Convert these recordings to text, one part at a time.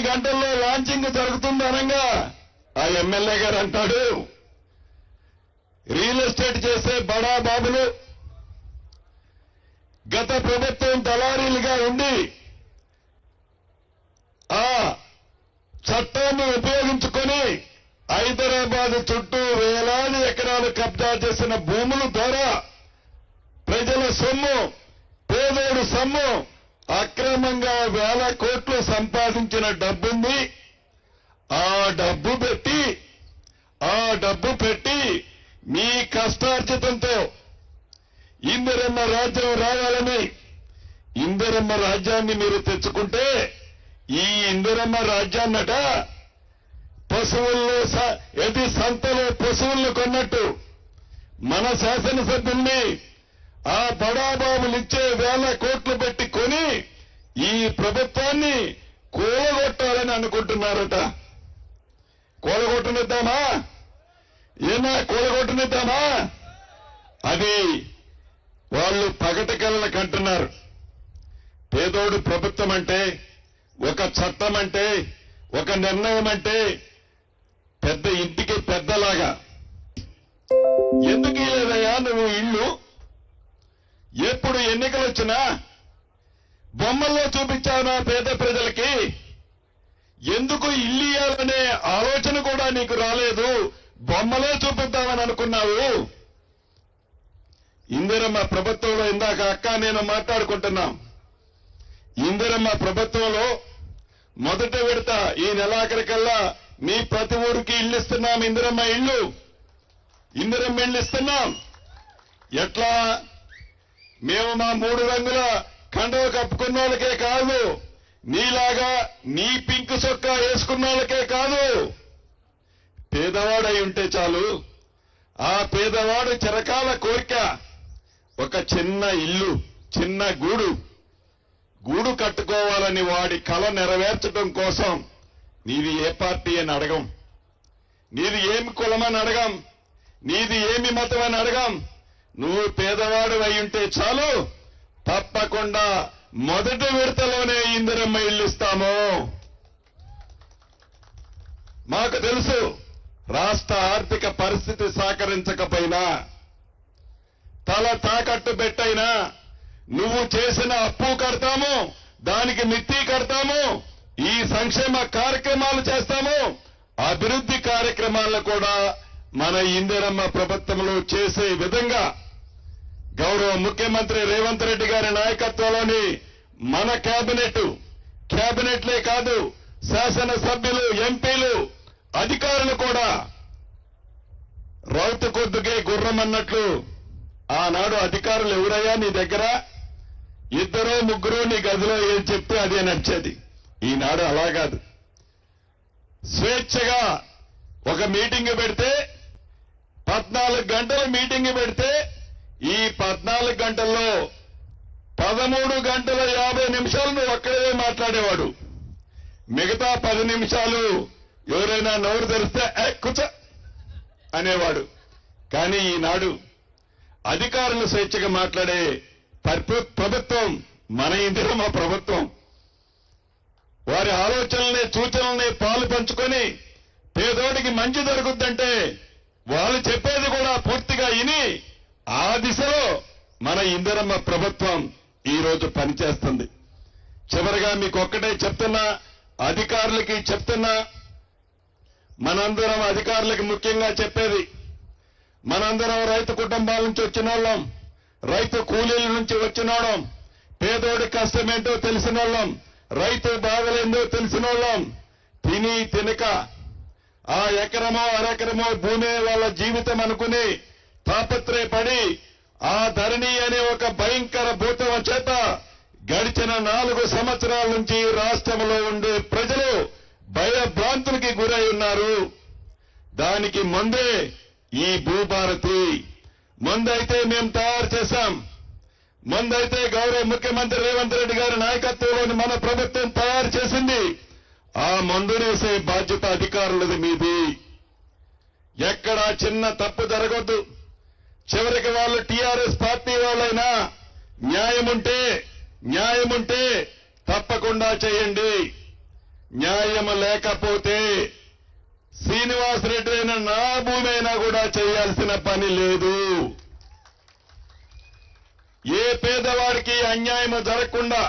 గంటల్లో లాంచింగ్ జరుగుతుందనగా ఆ ఎమ్మెల్యే గారు అంటాడు, రియల్ ఎస్టేట్ చేసే బడా బాబులు గత ప్రభుత్వం దళారీలుగా ఉండి ఆ చట్టాన్ని ఉపయోగించుకొని హైదరాబాద్ చుట్టూ వేలాది ఎకరాలు కబ్జా చేసిన భూముల ద్వారా ప్రజల సొమ్ము, పేదోడు సొమ్ము అక్రమంగా వేల కోట్లు సంపాదించిన డబ్బుంది. ఆ డబ్బు పెట్టి మీ కష్టార్జితంతో ఇందిరమ్మ రాజ్యం రావాలని ఇందిరమ్మ రాజ్యాన్ని మీరు తెచ్చుకుంటే ఈ ఇందిరమ్మ రాజ్యాన్నట పశువుల్లో సంతలో పశువులను కొన్నట్టు మన శాసనసభ్యుల్ని ఆ బడాబాబులు ఇచ్చే వేల కోట్లు పెట్టి కొని ఈ ప్రభుత్వాన్ని కూలగొట్టాలని అనుకుంటున్నారట. కూలగొట్టనిద్దామా? కూలగొట్టనిద్దామా? అది వాళ్ళు పగటి కళ్ళకు అంటున్నారు. పేదోడు ప్రభుత్వం అంటే, ఒక చట్టం అంటే, ఒక నిర్ణయం అంటే పెద్ద ఇంటికి పెద్దలాగా. ఎందుకు లేదయ్యా నువ్వు ఇల్లు? ఎప్పుడు ఎన్నికలు వచ్చినా బొమ్మల్లో చూపించావునా పేద ప్రజలకి? ఎందుకు ఇల్లు ఇయ్యాలనే ఆలోచన కూడా నీకు రాలేదు? బొమ్మలే చూపిద్దామని అనుకున్నావు. ఇందిరమ్మ ప్రభుత్వంలో ఇందాక అక్క నేను మాట్లాడుకుంటున్నాం. ఇందిరమ్మ ప్రభుత్వంలో మొదట విడత ఈ నెలాఖరికల్లా మీ ప్రతి ఊరికి ఇల్లు ఇస్తున్నాం. ఇందిరమ్మ ఇల్లు ఇస్తున్నాం. ఎట్లా? మేము మా 3 రంగుల కండువ కప్పుకున్న వాళ్ళకే కాదు, నీలాగా నీ పింక్ చొక్కా వేసుకున్న వాళ్ళకే కాదు, పేదవాడై ఉంటే చాలు. ఆ పేదవాడు చిరకాల కోరిక ఒక చిన్న ఇల్లు, చిన్న గూడు కట్టుకోవాలని వాడి కల నెరవేర్చడం కోసం నీది ఏ పార్టీ అని అడగం, నీది ఏమి కులమని అడగం, నీది ఏమి మతం అని అడగం. నువ్వు పేదవాడు అయి ఉంటే చాలు, తప్పకుండా మొదటి విడతలోనే ఇందిరమ్మ ఇల్లు ఇస్తాము. మాకు తెలుసు రాష్ట్ర ఆర్థిక పరిస్థితి సహకరించకపోయినా, తల తాకట్టు పెట్టైనా నువ్వు చేసిన అప్పు కడతాము, దానికి మిత్తి కడతాము, ఈ సంక్షేమ కార్యక్రమాలు చేస్తాము, అభివృద్ధి కార్యక్రమాలను కూడా మన ఇందిరమ్మ ప్రభుత్వంలో చేసే విధంగా గౌరవ ముఖ్యమంత్రి రేవంత్ రెడ్డి గారి నాయకత్వంలోని మన కేబినెట్లే కాదు, శాసనసభ్యులు, ఎంపీలు, అధికారులు కూడా రౌతు కొద్దుకే గుర్రం అన్నట్లు ఆనాడు అధికారులు ఎవరయ్యా నీ దగ్గర? 2-3 నీ గదిలో ఏం చెప్తే అదే నడిచేది. ఈనాడు అలా కాదు. స్వేచ్ఛగా ఒక మీటింగ్ పెడితే 14 గంటలు మీటింగ్ పెడితే ఈ 14 గంటల్లో 13 గంటల 50 నిమిషాలు నువ్వు ఒక్కడే మాట్లాడేవాడు. మిగతా 10 నిమిషాలు ఎవరైనా నోరు తెరిస్తే కూర్చ అనేవాడు. కానీ ఈనాడు అధికారులు స్వేచ్ఛగా మాట్లాడే ప్రభుత్వం మన ఇందిరమ్మ ప్రభుత్వం. వారి ఆలోచనల్ని, సూచనల్ని పాలు పంచుకొని పేదోడికి మంచి జరుగుద్దంటే వాళ్ళు చెప్పేది కూడా పూర్తిగా విని ఆ దిశలో మన ఇందిరమ్మ ప్రభుత్వం ఈ రోజు పనిచేస్తుంది. చివరిగా మీకు ఒక్కటే చెప్తున్నా, అధికారులకి చెప్తున్నా, మనందరం అధికారులకి ముఖ్యంగా చెప్పేది, మనందరం రైతు కుటుంబాల నుంచి వచ్చిన వాళ్ళం, రైతు కూలీల నుంచి వచ్చిన వాళ్ళం, పేదోడి కష్టమేంటో తెలిసిన వాళ్ళం, రైతు బాధలేందో తెలిసిన వాళ్ళం. తిని తినక ఆ ఎకరమో అరెకరమో భూమే వాళ్ళ జీవితం అనుకుని తాపత్రయపడి ఆ ధరణి అనే ఒక భయంకర భూతం చేత గడిచిన 4 సంవత్సరాల నుంచి రాష్ట్రంలో ఉండే ప్రజలు భయభ్రాంతులకి గురై ఉన్నారు. దానికి ముందే ఈ భూభారతి ముందైతే మేము తయారు చేశాం. ముందైతే గౌరవ ముఖ్యమంత్రి రేవంత్ రెడ్డి గారి నాయకత్వంలోని మన ప్రభుత్వం తయారు చేసింది. ఆ మందునేసే బాధ్యత అధికారులది, మీది. ఎక్కడా చిన్న తప్పు జరగొద్దు. చివరికి వాళ్ళు టీఆర్ఎస్ పార్టీ వాళ్ళైనా న్యాయం ఉంటే తప్పకుండా చేయండి. న్యాయం లేకపోతే శ్రీనివాసరెడ్డి అయినా నా భూమి అయినా కూడా చేయాల్సిన పని లేదు. ఏ పేదవాడికి అన్యాయం జరగకుండా,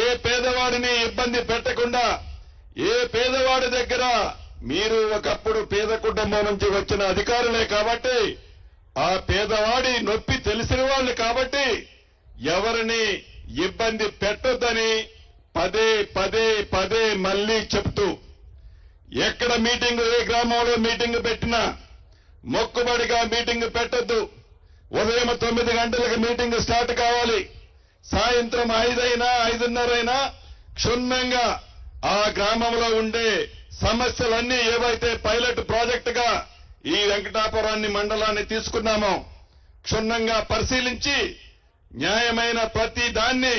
ఏ పేదవాడిని ఇబ్బంది పెట్టకుండా, ఏ పేదవాడి దగ్గర మీరు ఒకప్పుడు పేద కుటుంబం నుంచి వచ్చిన అధికారులే కాబట్టి, ఆ పేదవాడి నొప్పి తెలిసిన వాళ్ళు కాబట్టి ఎవరిని ఇబ్బంది పెట్టొద్దని పదే పదే పదే మళ్లీ చెప్తూ, ఎక్కడ మీటింగ్, ఏ గ్రామంలో మీటింగ్ పెట్టినా మొక్కుబడిగా మీటింగ్ పెట్టొద్దు. ఉదయం 9 గంటలకు మీటింగ్ స్టార్ట్ కావాలి. సాయంత్రం 5 అయినా 5:30 అయినా క్షుణ్ణంగా ఆ గ్రామంలో ఉండే సమస్యలన్నీ ఏవైతే పైలట్ ప్రాజెక్టుగా ఈ వెంకటాపురాన్ని మండలాన్ని తీసుకున్నామో క్షుణ్ణంగా పరిశీలించి న్యాయమైన ప్రతి దాన్ని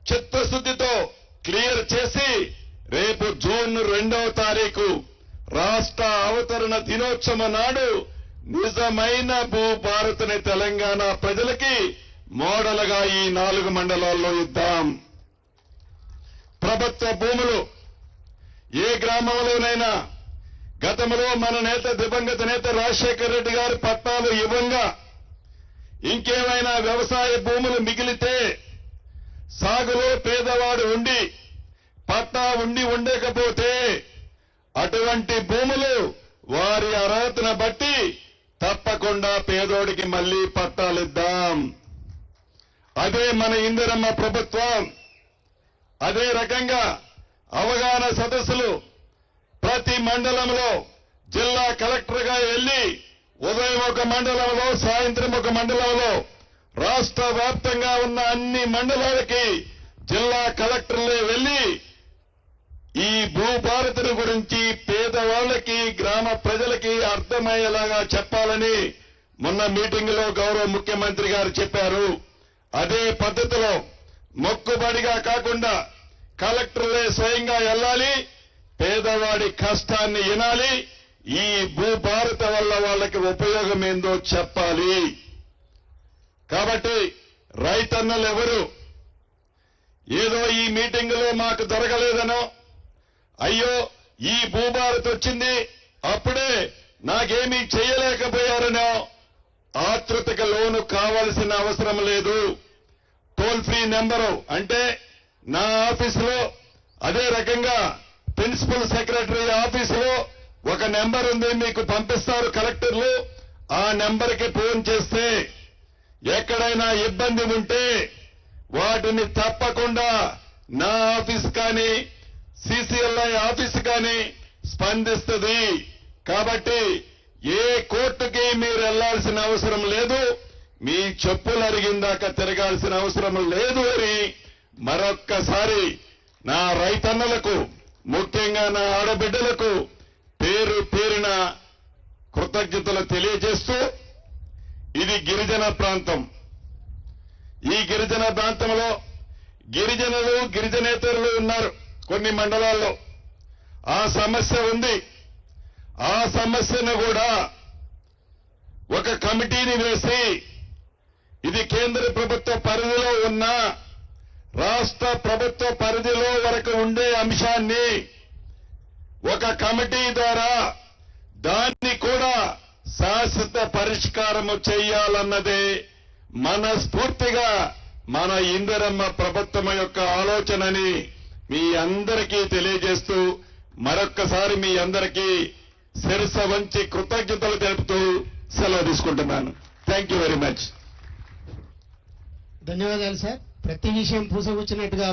చిత్తశుద్ధితో క్లియర్ చేసి రేపు జూన్ 2వ తారీఖు రాష్ట్ర అవతరణ దినోత్సవం నాడు నిజమైన భూభారతిని తెలంగాణ ప్రజలకి మోడల్గా ఈ 4 మండలాల్లో ఇద్దాం. ప్రభుత్వ భూములు ఏ గ్రామంలోనైనా గతంలో మన నేత దివంగత నేత రాజశేఖర రెడ్డి గారు పట్టాలు ఇవ్వంగా ఇంకేమైనా వ్యవసాయ భూములు మిగిలితే సాగులో పేదవాడు ఉండి పట్టా ఉండకపోతే అటువంటి భూములు వారి అర్హతను బట్టి తప్పకుండా పేదోడికి మళ్లీ పట్టాలిద్దాం. అదే మన ఇందిరమ్మ ప్రభుత్వం. అదే రకంగా అవగాహన సదస్సులు ప్రతి మండలంలో జిల్లా కలెక్టర్గా వెళ్లి ఉదయం ఒక మండలంలో, సాయంత్రం ఒక మండలంలో, రాష్ట్ర వ్యాప్తంగా ఉన్న అన్ని మండలాలకి జిల్లా కలెక్టర్లే వెళ్లి ఈ భూభారతిని గురించి పేదవాళ్లకి, గ్రామ ప్రజలకి అర్థమయ్యేలాగా చెప్పాలని మొన్న మీటింగ్ లో గౌరవ ముఖ్యమంత్రి గారు చెప్పారు. అదే పద్ధతిలో మొక్కుబడిగా కాకుండా కలెక్టర్లే స్వయంగా వెళ్లాలి, పేదవాడి కష్టాన్ని వినాలి, ఈ భూభారత వల్ల వాళ్ళకి ఉపయోగం ఏందో చెప్పాలి. కాబట్టి రైతన్నలు ఎవరు ఏదో ఈ మీటింగ్ లో మాకు జరగలేదనో, అయ్యో ఈ భూభారత్ వచ్చింది అప్పుడే నాకేమీ చేయలేకపోయారనో ఆతృతకు లోను కావాల్సిన అవసరం లేదు. టోల్ ఫ్రీ నెంబరు అంటే నా ఆఫీసులో, అదే రకంగా ప్రిన్సిపల్ సెక్రటరీ ఆఫీసులో ఒక నెంబర్ ఉంది, మీకు పంపిస్తారు కలెక్టర్లు. ఆ నెంబర్కి ఫోన్ చేస్తే ఎక్కడైనా ఇబ్బంది ఉంటే వాటిని తప్పకుండా నా ఆఫీస్ కానీ సిసిఎల్ఐ ఆఫీస్ కానీ స్పందిస్తుంది. కాబట్టి ఏ కోర్టుకి మీరు వెళ్లాల్సిన అవసరం లేదు, మీ చెప్పులు అరిగిందాక తిరగాల్సిన అవసరం లేదు అని మరొక్కసారి నా రైతన్నలకు, ముఖ్యంగా నా ఆడబిడ్డలకు పేరు పేరున కృతజ్ఞతలు తెలియజేస్తూ, ఇది గిరిజన ప్రాంతం. ఈ గిరిజన ప్రాంతంలో గిరిజనులు, గిరిజనేతరులు ఉన్నారు కొన్ని మండలాల్లో. ఆ సమస్య ఉంది. ఆ సమస్యను కూడా ఒక కమిటీని వేసి, ఇది కేంద్ర ప్రభుత్వ పరిధిలో ఉన్న రాష్ట్ర ప్రభుత్వ పరిధిలో వరకు ఉండే అంశాన్ని ఒక కమిటీ ద్వారా దాన్ని కూడా శాశ్వత పరిష్కారము చేయాలన్నదే మనస్ఫూర్తిగా మన ఇందిరమ్మ ప్రభుత్వం యొక్క ఆలోచనని మీ అందరికీ తెలియజేస్తూ, మరొక్కసారి మీ అందరికీ శిరస వంచి కృతజ్ఞతలు తెలుపుతూ సెలవు తీసుకుంటున్నాను. Thank you very much. ధన్యవాదాలు సార్. ప్రతి విషయం పూసగుచ్చినట్టుగా